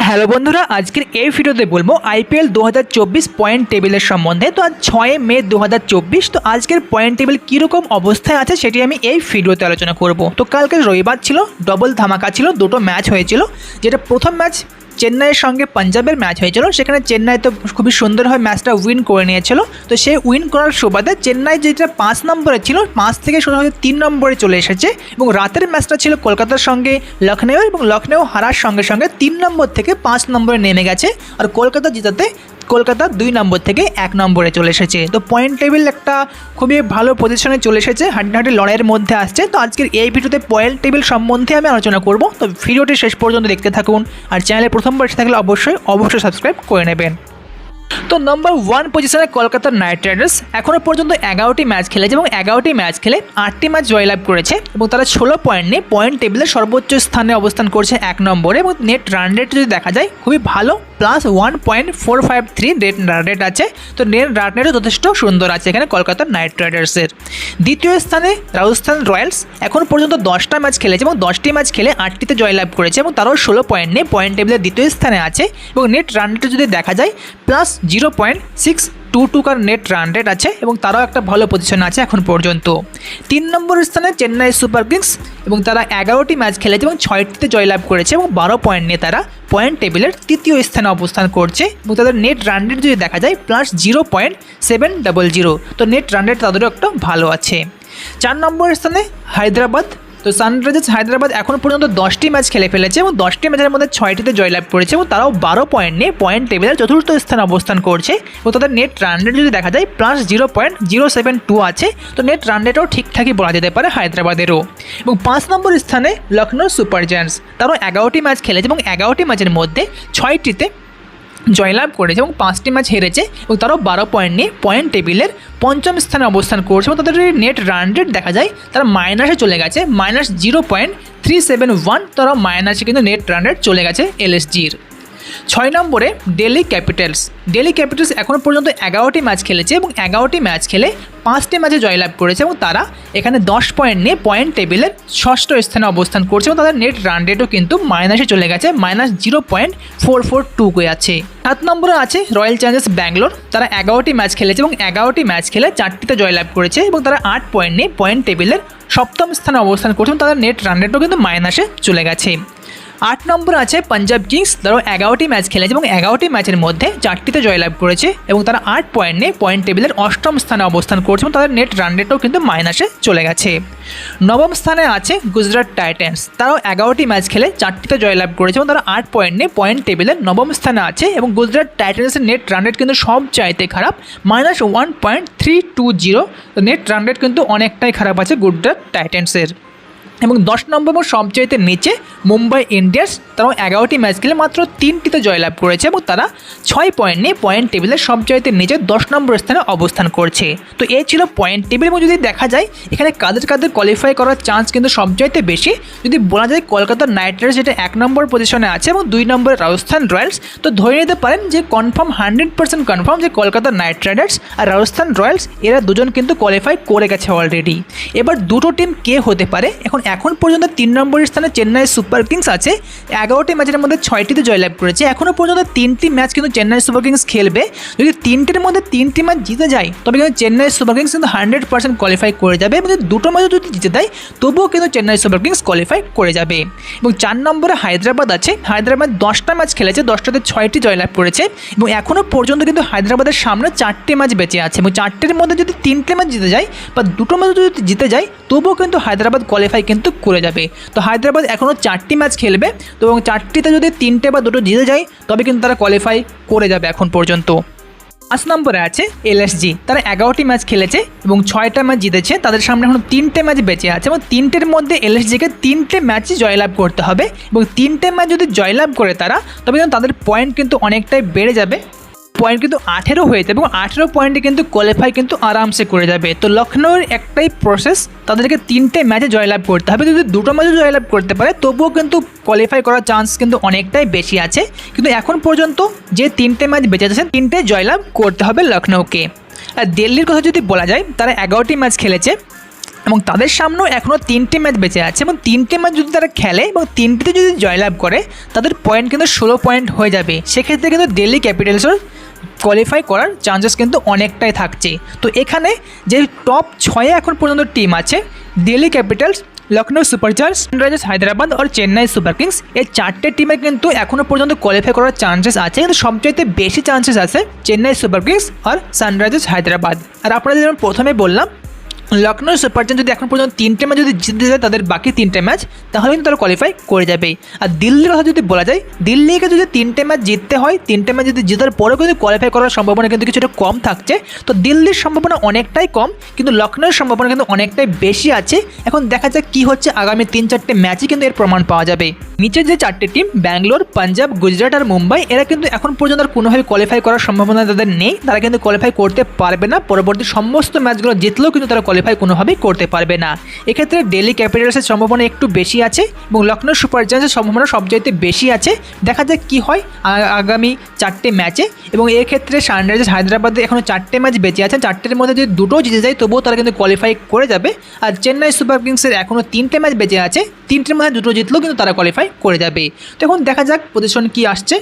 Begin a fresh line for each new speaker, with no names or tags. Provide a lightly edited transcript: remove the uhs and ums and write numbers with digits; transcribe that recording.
Hello বন্ধুরা, আজকের এই ভিডিওতে বলবো আইপিএল 2024 পয়েন্ট টেবিলের সম্বন্ধে। তো আজ 6 মে 2024। তো আজকের পয়েন্ট টেবিল কীরকম অবস্থায় আছে সেটি আমি এই ভিডিওতে আলোচনা করব। তো কালকে রবিবার ছিল, ডবল ধামাকা ছিল, দুটো ম্যাচ হয়েছিল। যেটা প্রথম ম্যাচ চেন্নাইয়ের সঙ্গে পাঞ্জাবের ম্যাচ হয়েছিল, সেখানে চেন্নাই তো খুবই সুন্দরভাবে ম্যাচটা উইন করে নিয়েছিল। তো সেই উইন করার সুবাদে চেন্নাই যেটা 5 নম্বরে ছিল, 5 থেকে সোজা 3 নম্বরে চলে এসেছে। এবং রাতের ম্যাচটা ছিল কলকাতার সঙ্গে লখনউ, এবং লখনউ হারার সঙ্গে সঙ্গে 3 নম্বর থেকে 5 নম্বরে নেমে গেছে। আর কলকাতা জেতাতে কলকাতা 2 নম্বর থেকে 1 নম্বরে চলে এসেছে। তো পয়েন্ট টেবিল একটা খুবই ভালো পজিশনে চলে এসেছে, হাড্ডাহাড্ডি লড়াইয়ের মধ্যে আসছে। তো আজকের এই ভিডিওতে পয়েন্ট টেবিল সম্বন্ধে আমি আলোচনা করব। তো ভিডিওটি শেষ পর্যন্ত দেখতে থাকুন, আর চ্যানেলে প্রথমবার এসে থাকলে অবশ্যই সাবস্ক্রাইব করে নেবেন। তো নম্বর 1 পজিশনে কলকাতা নাইট রাইডার্স এখনও পর্যন্ত 11টি ম্যাচ খেলেছে, এবং 11টি ম্যাচ খেলে 8টি ম্যাচ জয়লাভ করেছে, এবং তারা 16 পয়েন্ট নিয়ে পয়েন্ট টেবিলের সর্বোচ্চ স্থানে অবস্থান করছে 1 নম্বরে। এবং নেট রান রেট যদি দেখা যায় খুবই ভালো, +1.453 রান রেট আছে। তো নেট রান রেটও যথেষ্ট সুন্দর আছে এখানে কলকাতা নাইট রাইডার্সের। দ্বিতীয় স্থানে রাজস্থান রয়্যালস এখন পর্যন্ত 10টা ম্যাচ খেলেছে, এবং 10টি ম্যাচ খেলে 8টিতে জয়লাভ করেছে, এবং তারাও 16 পয়েন্ট নিয়ে পয়েন্ট টেবিলের দ্বিতীয় স্থানে আছে। এবং নেট রান রেট যদি দেখা যায় +0.622 নেট রান রেট আছে, এবং তারাও একটা ভালো পজিশনে আছে এখন পর্যন্ত। 3 নম্বর স্থানে চেন্নাই সুপার কিংস, এবং তারা 11টি ম্যাচ খেলেছে এবং 6টিতে জয়লাভ করেছে, এবং 12 পয়েন্ট নিয়ে তারা পয়েন্ট টেবিলের তৃতীয় স্থানে অবস্থান করছে। এবং তাদের নেট রান রেট যদি দেখা যায় +0.700। তো নেট রান রেট তাদেরও একটা ভালো আছে। 4 নম্বর স্থানে হায়দ্রাবাদ। তো সানরাইজার্স হায়দ্রাবাদ এখন পর্যন্ত 10টি ম্যাচ খেলে ফেলেছে, এবং 10টি ম্যাচের মধ্যে 6টিতে জয়লাভ করেছে, এবং তারাও 12 পয়েন্ট নিয়ে পয়েন্ট টেবিলের চতুর্থ স্থানে অবস্থান করছে। এবং তাদের নেট রান রেট যদি দেখা যায় +0.072 আছে। তো নেট রান রেটও ঠিকঠাকই বলা যেতে পারে হায়দ্রাবাদেরও। এবং 5 নম্বর স্থানে লখনৌ সুপার জায়ান্টস, তারাও 11টি ম্যাচ খেলেছে, এবং 11টি ম্যাচের মধ্যে 6টিতে জয়লাভ করেছে এবং 5টি ম্যাচ হেরেছে, এবং তারাও 12 পয়েন্ট নিয়ে পয়েন্ট টেবিলের 5ম স্থানে অবস্থান করছে। এবং তাদের নেট রান রেট দেখা যায় তারা মাইনাসে চলে গেছে, -0.371। তারাও মাইনাসে কিন্তু নেট রান রেট চলে গেছে এলএসজির। 6 নম্বরে দিল্লি ক্যাপিটালস। দিল্লি ক্যাপিটালস এখনও পর্যন্ত 11টি ম্যাচ খেলেছে, এবং 11টি ম্যাচ খেলে 5টি ম্যাচে জয়লাভ করেছে, এবং তারা এখানে 10 পয়েন্ট নিয়ে পয়েন্ট টেবিলের 6ষ্ঠ স্থানে অবস্থান করছে, এবং তাদের নেট রান রেটও কিন্তু মাইনাসে চলে গেছে, -0.442 আছে। 7 নম্বরে আছে রয়্যাল চ্যালেঞ্জার্স ব্যাঙ্গালোর। তারা 11টি ম্যাচ খেলেছে, এবং 11টি ম্যাচ খেলে 4টিতে জয়লাভ করেছে, এবং তারা 8 পয়েন্ট নিয়ে পয়েন্ট টেবিলের 7ম স্থানে অবস্থান করছে, এবং তাদের নেট রান রেটও কিন্তু মাইনাসে চলে গেছে। 8 নম্বরে আছে পাঞ্জাব কিংস। তারাও 11টি ম্যাচ খেলেছে, এবং 11টি ম্যাচের মধ্যে 4টিতে জয়লাভ করেছে, এবং তারা 8 পয়েন্ট নিয়ে পয়েন্ট টেবিলের 8ম স্থানে অবস্থান করছে, এবং তাদের নেট রান রেটও কিন্তু মাইনাসে চলে গেছে। 9ম স্থানে আছে গুজরাট টাইটান্স। তারাও 11টি ম্যাচ খেলে 4টিতে জয়লাভ করেছে, এবং তারা 8 পয়েন্ট নিয়ে পয়েন্ট টেবিলের 9ম স্থানে আছে। এবং গুজরাট টাইটান্সের নেট রান রেট কিন্তু সব চাইতে খারাপ, -1.320। নেট রান রেট কিন্তু অনেকটাই খারাপ আছে গুজরাট টাইটান্সের। এবং 10 নম্বর এবং সবচাইতে নিচে মুম্বাই ইন্ডিয়ান্স। তারাও 11টি ম্যাচ খেলে মাত্র 3টিতে জয়লাভ করেছে, এবং তারা 6 পয়েন্ট নিয়ে পয়েন্ট টেবিলের সবচাইতে নিচে 10 নম্বর স্থানে অবস্থান করছে। তো এই ছিল পয়েন্ট টেবিল। এবং যদি দেখা যায় এখানে কাদের কোয়ালিফাই করার চান্স কিন্তু সবচাইতে বেশি, যদি বলা যায় কলকাতা নাইট রাইডার্স যেটা 1 নম্বর পজিশনে আছে, এবং 2 নম্বরে রাজস্থান রয়্যালস। তো ধরে নিতে পারেন যে কনফার্ম 100% কনফার্ম যে কলকাতা নাইট রাইডার্স আর রাজস্থান রয়্যালস এরা দুজন কিন্তু কোয়ালিফাই করে গেছে অলরেডি। এবার দুটো টিম কে হতে পারে? এখন পর্যন্ত 3 নম্বর স্থানে চেন্নাই সুপার কিংস আছে। 11টি ম্যাচের মধ্যে 6টিতে জয়লাভ করেছে। এখনও পর্যন্ত 3টি ম্যাচ কিন্তু চেন্নাই সুপার কিংস খেলবে। যদি 3টির মধ্যে 3টি ম্যাচ জিতে যায়, তবে কিন্তু চেন্নাই সুপার কিংস কিন্তু 100% কোয়ালিফাই করে যাবে। এবং দুটো ম্যাচও যদি জিতে দেয়, তবুও কিন্তু চেন্নাই সুপার কিংস কোয়ালিফাই করে যাবে। এবং 4 নম্বরে হায়দ্রাবাদ আছে। হায়দ্রাবাদ 10টা ম্যাচ খেলেছে, 10টাতে 6টি জয়লাভ করেছে, এবং এখনও পর্যন্ত কিন্তু হায়দ্রাবাদের সামনে 4টি ম্যাচ বেঁচে আছে। এবং 4টির মধ্যে যদি 3টে ম্যাচ জিতে যায় বা দুটো ম্যাচ যদি জিতে যায়, তবুও কিন্তু হায়দ্রাবাদ কোয়ালিফাই কিন্তু করে যাবে। তো হায়দ্রাবাদ এখনও 4টি ম্যাচ খেলবে, তো এবং 4টিতে যদি 3টে বা 2টো জিতে যায়, তবে কিন্তু তারা কোয়ালিফাই করে যাবে এখন পর্যন্ত। 5 নম্বরে আছে এলএসজি। তারা 11টি ম্যাচ খেলেছে এবং 6টা ম্যাচ জিতেছে। তাদের সামনে এখন 3টে ম্যাচ বেঁচে আছে, এবং 3টের মধ্যে এলএসজিকে 3টে ম্যাচ জয়লাভ করতে হবে। এবং 3টে ম্যাচ যদি জয়লাভ করে তারা, তবে কিন্তু তাদের পয়েন্ট কিন্তু অনেকটাই বেড়ে যাবে। পয়েন্ট কিন্তু 18 হয়েছে, এবং 18 পয়েন্টে কিন্তু কোয়ালিফাই কিন্তু আরামসে করে যাবে। তো লখনৌর একটাই প্রসেস, তাদেরকে 3টে ম্যাচে জয়লাভ করতে হবে। যদি দুটো ম্যাচে জয়লাভ করতে পারে, তবুও কিন্তু কোয়ালিফাই করার চান্স কিন্তু অনেকটাই বেশি আছে। কিন্তু এখন পর্যন্ত যে 3টে ম্যাচ বেঁচে আছে, 3টে জয়লাভ করতে হবে লখনৌকে। আর দিল্লির কথা যদি বলা যায়, তারা 11টি ম্যাচ খেলেছে, এবং তাদের সামনেও এখনও 3টে ম্যাচ বেঁচে আছে এবং 3টে ম্যাচ যদি তারা খেলে এবং 3টিতে যদি জয়লাভ করে তাদের পয়েন্ট কিন্তু 16 পয়েন্ট হয়ে যাবে। সেক্ষেত্রে কিন্তু দিল্লি ক্যাপিটালসের কোয়ালিফাই করার চান্সেস কিন্তু অনেকটাই থাকছে। তো এখানে যে টপ 6-এ এখন পর্যন্ত টিম আছে, Delhi Capitals, Lucknow Super Giants, Sunrisers Hyderabad আর চেন্নাই সুপার কিংস, এই 4টে টিমের কিন্তু এখনও পর্যন্ত কোয়ালিফাই করার চান্সেস আছে, কিন্তু সবচাইতে বেশি চান্সেস আছে চেন্নাই সুপার কিংস আর সানরাইজার্স হায়দ্রাবাদ। আর আপনাদের যেমন প্রথমে বললাম, লখনৌ সুপার জায়ান্টস যদি এখন পর্যন্ত 3টে ম্যাচ যদি জিততে যায় তাদের বাকি 3টে ম্যাচ, তাহলে কিন্তু তারা কোয়ালিফাই করে যাবে। আর দিল্লির কথা যদি বলা যায়, দিল্লিকে যদি 3টে ম্যাচ জিততে হয়, 3টে ম্যাচ যদি জেতার পরেও কিন্তু কোয়ালিফাই করার সম্ভাবনা কিন্তু কিছুটা কম থাকছে। তো দিল্লির সম্ভাবনা অনেকটাই কম, কিন্তু লখনৌর সম্ভাবনা কিন্তু অনেকটাই বেশি আছে। এখন দেখা যাক কী হচ্ছে, আগামী 3-4টে ম্যাচই কিন্তু এর প্রমাণ পাওয়া যাবে। নিচের যে 4টে টিম ব্যাঙ্গালোর, পাঞ্জাব, গুজরাট আর মুম্বাই, এরা কিন্তু এখন পর্যন্ত আর কোনোভাবে কোয়ালিফাই করার সম্ভাবনা তাদের নেই। তারা কিন্তু কোয়ালিফাই করতে পারবে না, পরবর্তী সমস্ত ম্যাচগুলো জিতলেও কিন্তু তারা কোয়ালিফাই কোনোভাবেই করতে পারবে না। এক্ষেত্রে দিল্লি ক্যাপিটালসের সম্ভাবনা একটু বেশি আছে এবং লখনৌ সুপার জায়ান্টসের সম্ভাবনা সবচাইতে বেশি আছে। দেখা যাক কী হয় আগামী 4টে ম্যাচে। এবং এক্ষেত্রে সানরাইজার্স হায়দ্রাবাদে এখনও 4টে ম্যাচ বেঁচে আছে, 4টের মধ্যে যদি 2টো জিতে যায় তবুও তারা কিন্তু কোয়ালিফাই করে যাবে। আর চেন্নাই সুপার কিংসের এখনও 3টে ম্যাচ বেঁচে আছে, 3টের মধ্যে 2টো জিতলেও কিন্তু তারা কোয়ালিফাই করে যাবে। তো এখন দেখা যাক পজিশন কী আসছে।